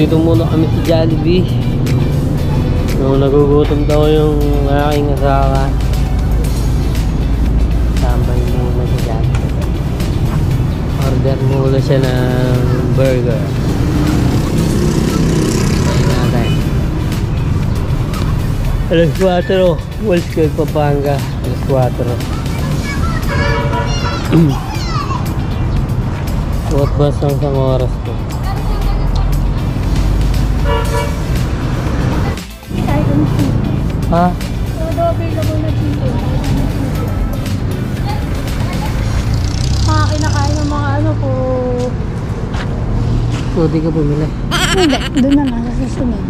Dito muna kami sa Jollibee. So, nagugutom daw yung aking asawa. Tambay muna sa Jollibee. Order muna siya ng burger. Ayun natin. Alas 4. Walskirk, Pampanga. Alas 4. What bus ang isang oras ko? Ha? Todo available na dito. Mga kinakain ng mga ano po. So, di ka bumili? Hindi, doon na nga sa susunod.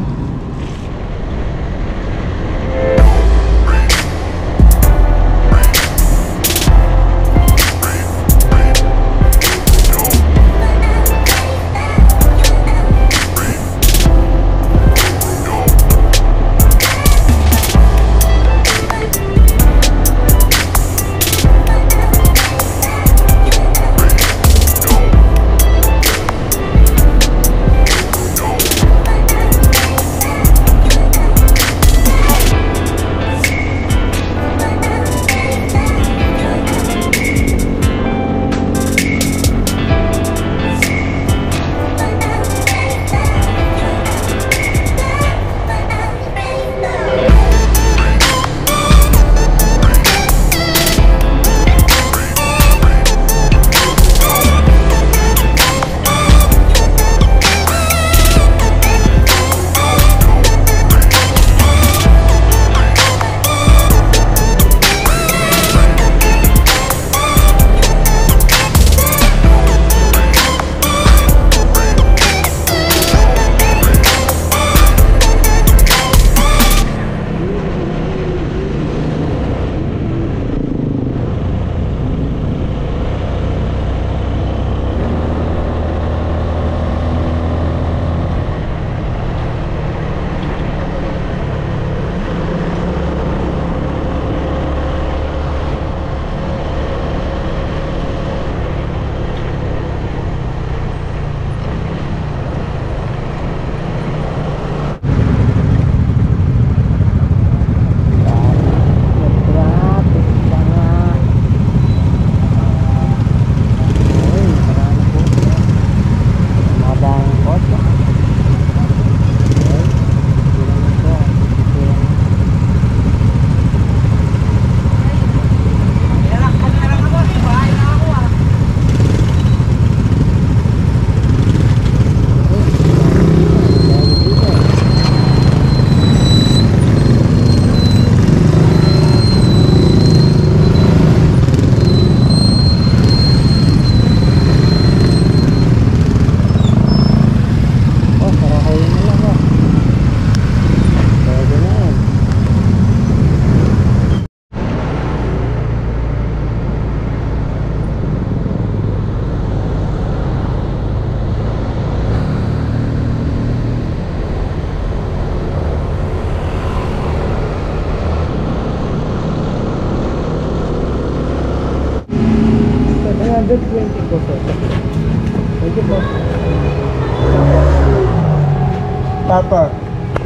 Papa,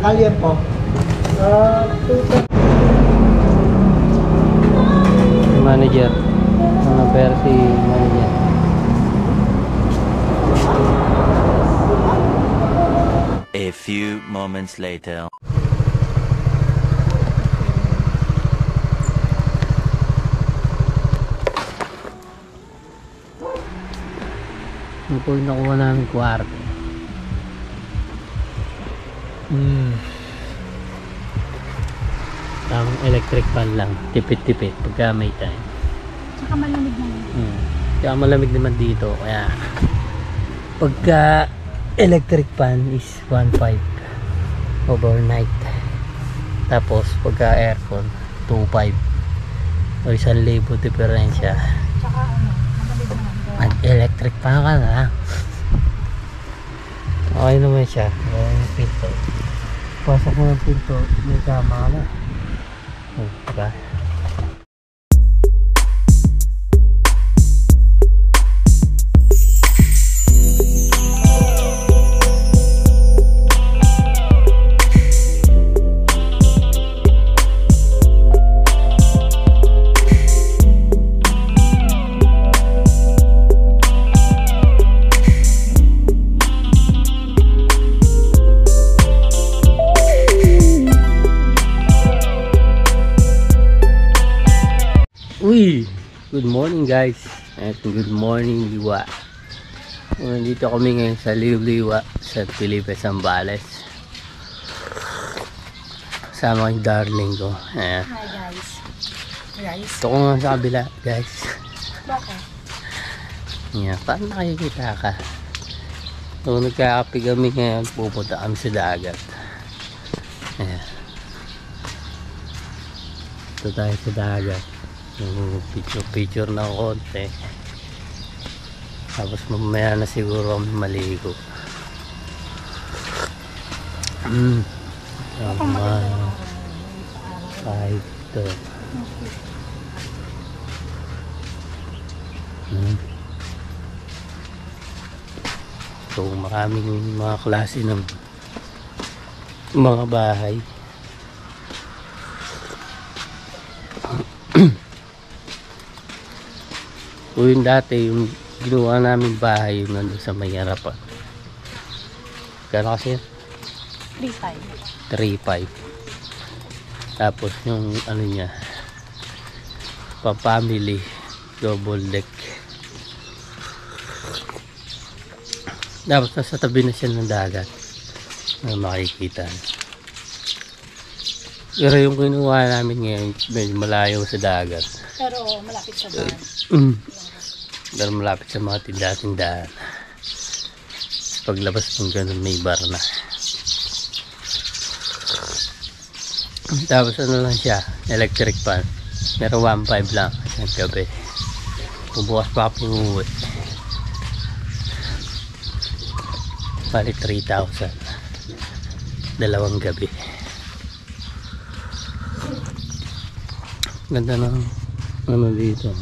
kalian po. Manager. Mga versi manager. A few moments later. Ito po yung nakuha namin kwarto. Tamang electric fan lang. Tipid-tipid pagka may time. Tsaka malamig naman. Tsaka malamig naman dito. Kaya pagka electric fan is 1.5 overnight. Tapos pagka aircon 2.5 o 1,000 diferensya. Tsaka ano, malamig naman. Mag-electric fan ka na. Okay naman siya. Okay yung pinto. Pasok mo ng pinto, may kama ka na. Diba? morning guys, at good morning Liwa. Nandito kami ngayon sa Liwa sa Felipe, Zambales. Kasama yung darling ko. Ayan. Hi guys. Guys. Ito ko nga sa kabila guys. Bakit? Ayan, paano nakikita ka? So nagkakape kami ngayon, pupunta kami sa dagat. Ayan. Ito tayo sa dagat. Picture na konti. Tapos mamaya na siguro kami maligo. Kahit ito. So maraming mga klase ng mga bahay. So yung dati yung ginawa namin bahay yung nandun sa may harapan. Kano kasi? 3-5. 3-5. Tapos yung ano niya, pa-family double deck. Tapos nasa tabi na siya ng dagat na makikita. Pero yung kinuha namin ngayon medyo malayo sa dagat. Pero malapit sa bahay. Dahil malapit sa mga tindahan-tindahan. Paglabas ng ganun may bar na. Tapos ano lang siya, electric fan. Pero 1.5 lang isang gabi. Bubukas pa ako uwi. Bali 3,000. 2 gabi. Ganda ng ano dito.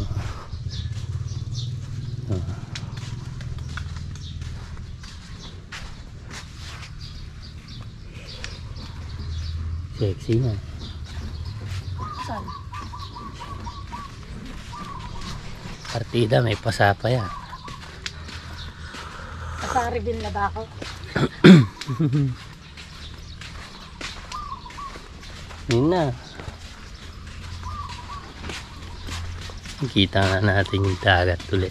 Sexy na. Saan? Partida, may pasapa yan. Naka-reveal na ba ako? Yun na. Kita nga natin yung dagat ulit.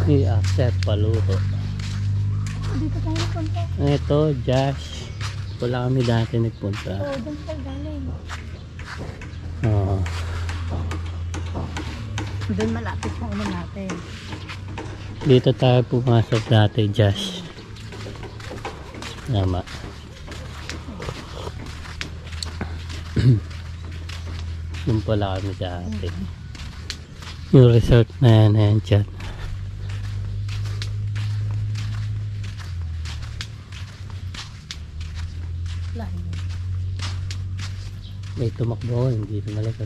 I-accept paluto. Dito tayo nagpunta. Ito, Josh. Wala kami dati nagpunta. Oo, doon tayo galing. Oo. Doon malapit yung ulo natin. Dito tayo pumasok dati, Josh. Tama. Doon pala kami dati. Yung resort na yan, ayan dyan. Lahin. May tumakbo, hindi lumalakad.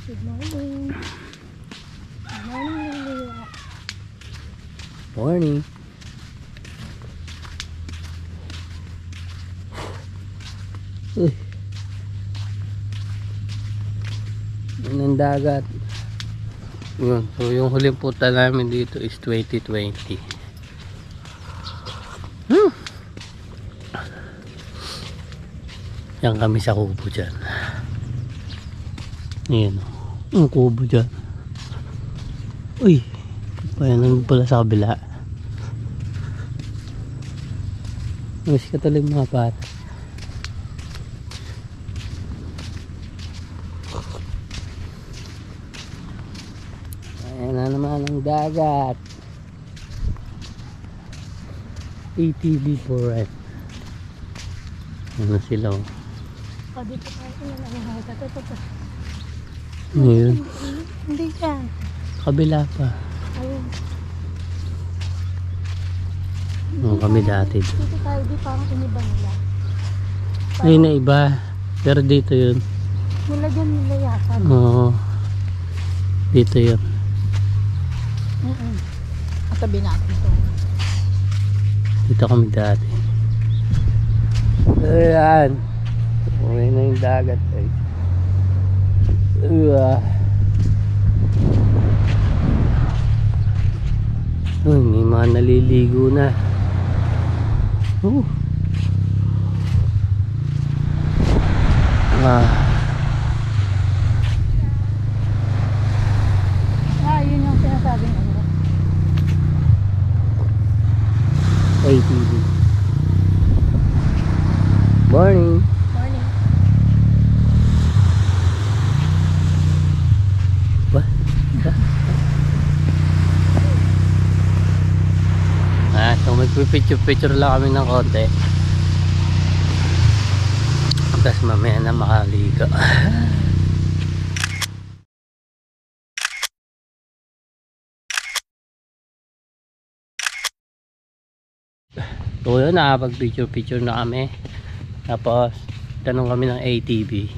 Good morning. Good morning, Liwa. Morning. Uy. Yun ang dagat. Yun. So yung huling punta namin dito is 2020. Yan kami sa kubo dyan. Yan. Ang kubo dyan. Uy. Paano pala sa kabila. Mas katuloy mga para. Ayan na naman ang dagat. ATV for rent. Ano sila oh. Dito tayo na lang. Ito. Ngayon. Hindi yan. Kabila pa. Ayun. Kami dati. Dito tayo, di parang iniba nila. Ayun na iba. Pero dito yun. Nilagyan nila yata. Oo. Dito yun. Katabi natin ito. Dito kami dati. Ayan. Uwi na yung dagat. Ay. May mga naliligo na. Yun yung sinasabing ano. ATV. Morning. Morning. What? So magpipicture-picture lang kami ng konti. Tapos mamaya na makaligo. So yun, nakapag-picture na kami. Tapos tanong kami ng ATV.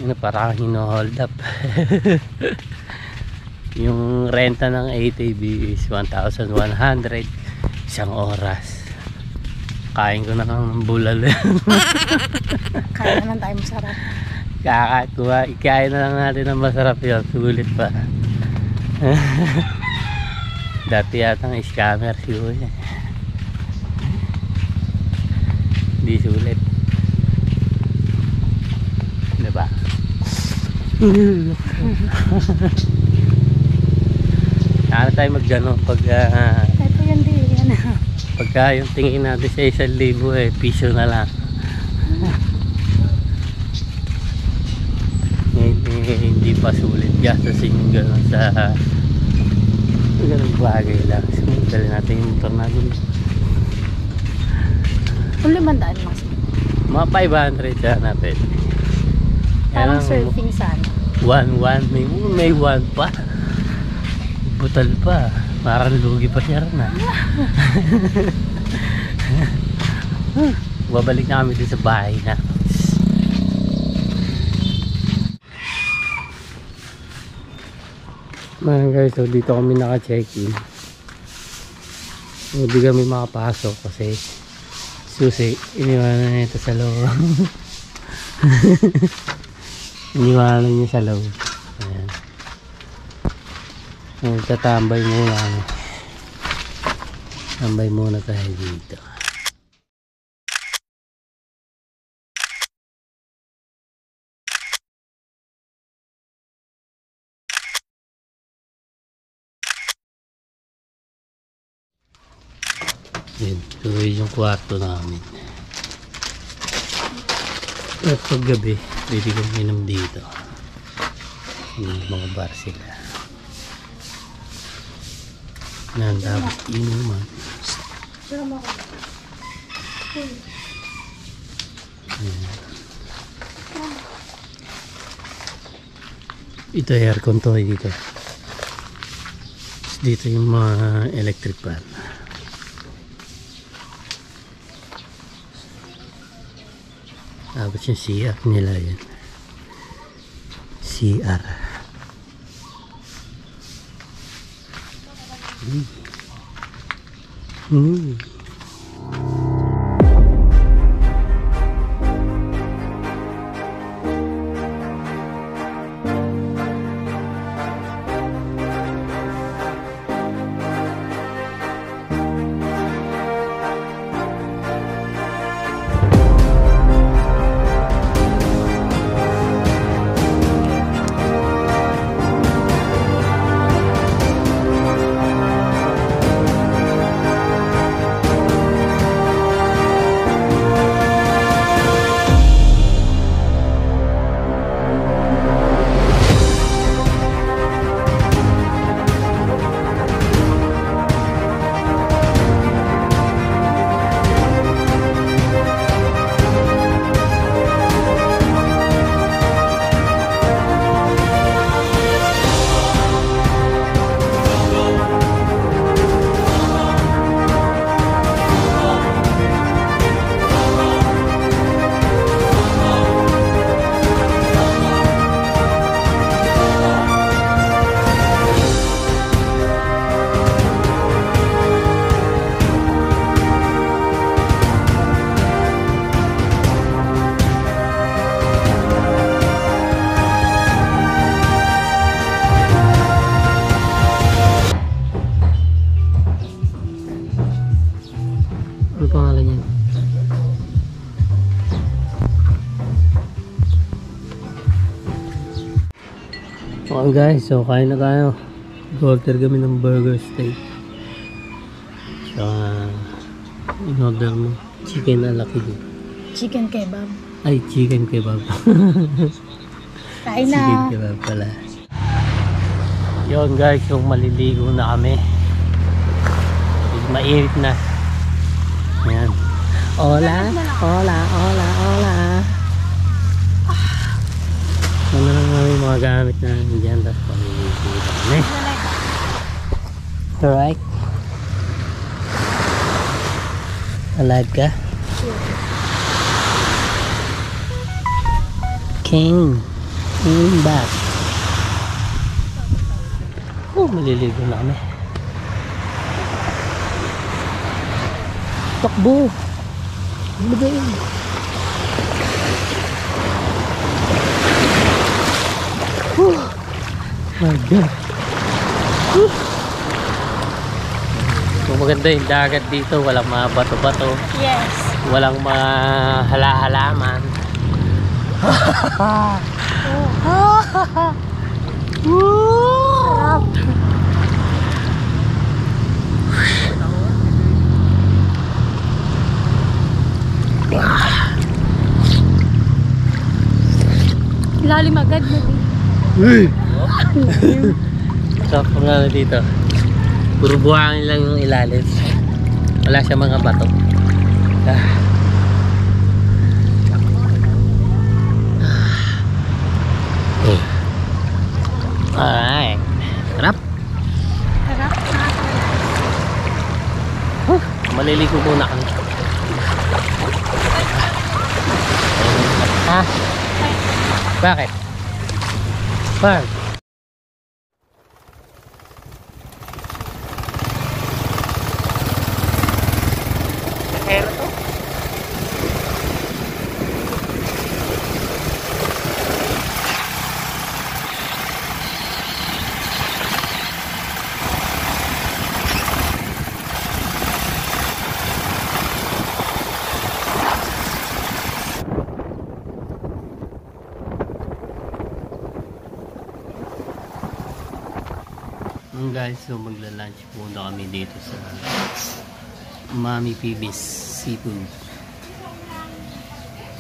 Yun, parang hino-hold up. Yung renta ng ATV is 1,100 isang oras. Kain ko na ng bulal. Kaya naman tayo masarap. Ikain na lang natin ng masarap yun. Sulit pa. Dati yatang scammer siguro yan. Hindi sulit. Diba? Ano tayo mag-gano pag Ito yan din. Yan. pagka yung tingin natin sa 1,000 piso na lang. Hindi pa sulit gastasin yung gano'n sa ganun bagay lang. Dali natin yung motor natin. Kung 500 mas. Mga 500 siya natin. Parang surfing sana. 1-1. May 1 pa. Butal pa. Parang lugi pa siya rin. Babalik na kami din sa bahay na. Mga guys, so dito kami naka-check-in. Hindi kami makapasok kasi susi, iniwanan na ito sa loob. Iniwanan niya sa loob. Ayan. Magtatambay muna kami. Tambay muna tayo dito. Yan, so yung kwarto namin. At paggabi, pwede kong minom dito. Yung mga bar sila. Yan, dapat inuman. Ito aircon to dito. Dito yung mga electric fan. Tapos yung CR nila yan. CR. pangalan niya? Okay guys, so kain na tayo. Order kami ng burger steak. So, in-order mo chicken ala kilo. Chicken kebab. Ay, chicken kebab. Kain Chicken na. kebab pala. Yun guys, yung maliligo na kami. Mainit na. Ayan. Hola, hola, hola, hola. Ano lang namin mga gamit na dyan. Tapos paliligo na kami. Alright. Alive ka? King back. Oh, maliligo na kami. Takbo. Madali. My God. So maganda yung dagat dito. Walang mga bato-bato. Yes. Walang mga hala-halaman. Sarap. Lalim agad na din. Sarap po nga dito. Puro buhangin lang yung ilalim. Wala siya mga bato. Alright. Sarap. Sarap. Maliligo muna kami. Ha? Bakit? Bakit? Kaya to? Guys, so magla-lunch muna kami dito sa Mami Pibis Seafood.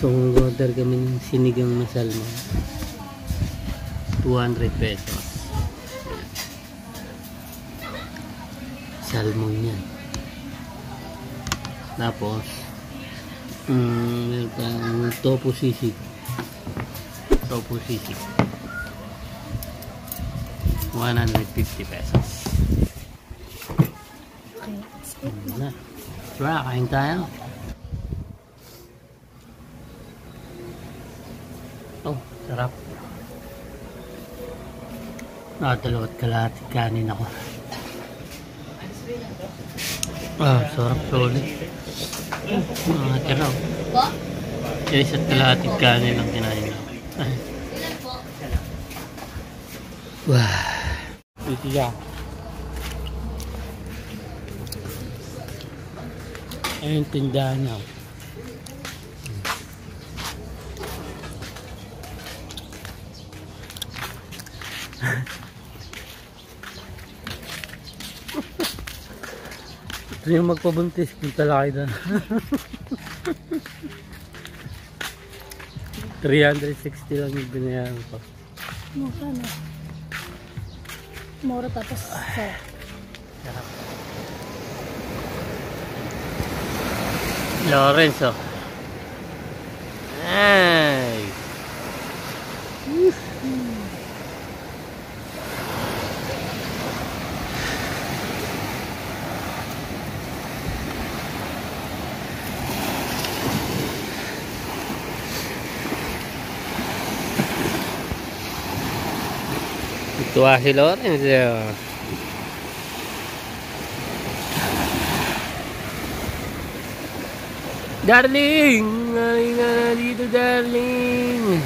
So order kami ng sinigang na salmon, 200 pesos. Salmon yan. Tapos meron pang tofu sisig. 150 pesos. Okay. Na. Tara, kain tayo. Oh, sarap. Dalawat kalahati kanin ako. Sarap solid. Tira. Isa't kalahati kanin ang kinain ako. Wow. Ito siya. Ayun tindahan niya. Ito yung magpabuntis. Punta lang kayo doon. 360 lang yung binayaran ko. Mura na. Mura tapos sarap. Sarap. Lorenzo. Ay. Tuwa si Lorenzo. Darling! Halika na dito, darling!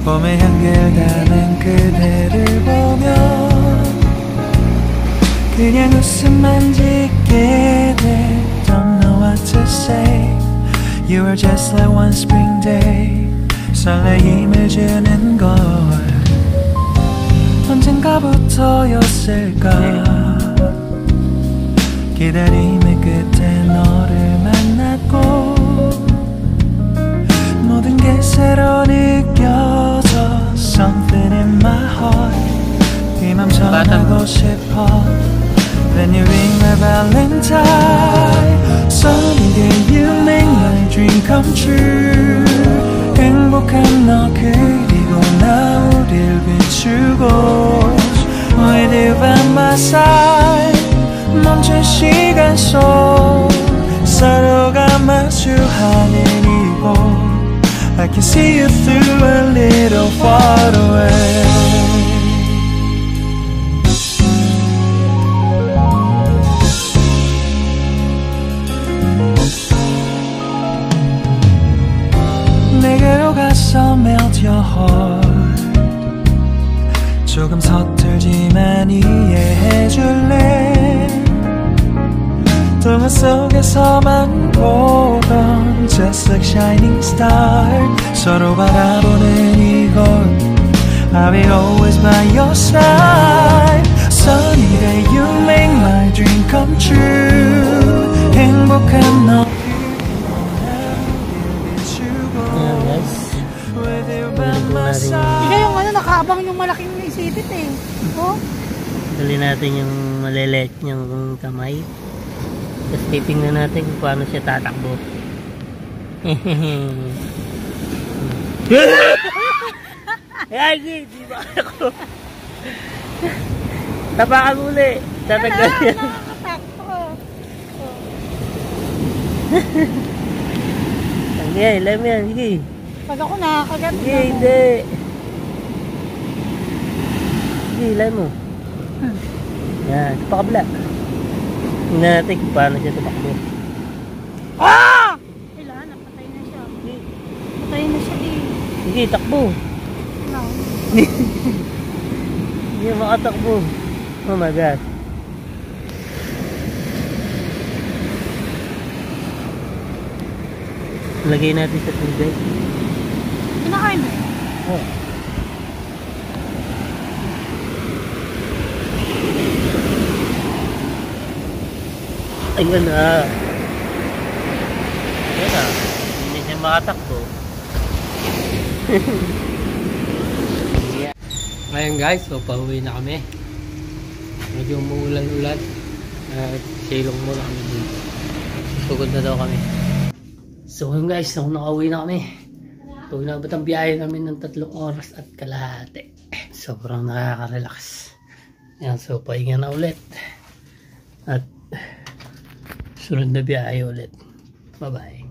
봄의 향기를 담은 그대를 보면 그냥 웃음만 짓게 돼. Don't know what to say. You are just like one spring day. 설레임을 주는 걸 언젠가부터였을까. 기다림의 끝에 너를 만났고 모든 게 새로 느껴져. Something in my heart. 이 맘 전하고 싶어. Then you ring my valentine. Sunny day you make my dream come true. 행복한 너 그리고 나 우릴 비추고 With you by my side. 멈춘 시간 속 서로가 마주하는 이곳 I can see you through a little far away. 내게로 가서 melt your heart. 조금 서툴지만 이해해줄래. 동화 속에서만 보던 Just like shining star. 서로 바라보는 이곳 I'll be always by your side. Sunny day you make my dream come true. 행복한 너 Hindi yung ano, nakaabang yung malaking isipit eh. Oh? Dali natin yung malilit niyang kamay. Tapos titingnan natin kung paano siya tatakbo. Ay, di ba ako? Tapakan uli. Tataggal yan. Nakakatakbo. Sige, alam yan. Sige. Pag ako nakakagat. Sige, hindi. Sige, alam mo. Yan, sa pakabla. Tingnan natin kung paano siya tumakbo. Ah! Kailangan, napatay na siya. Patay na siya eh. Sige, takbo. No. Hindi makatakbo. Oh my God. Lagay natin sa tubig. Kinakain mo? Oh. Ayun na. Ayun na. Hindi siya makatakbo. Ngayon guys, so pauwi na kami. Medyo umuulan-ulan. Silong muna kami dito. Sugod na daw kami. So yun guys, so nakauwi na kami. So inabot ang biyahe namin ng 3 oras at kalahati. Sobrang nakaka-relax. Yan, so pahinga na ulit. At sunod na biyahe ulit. Bye bye.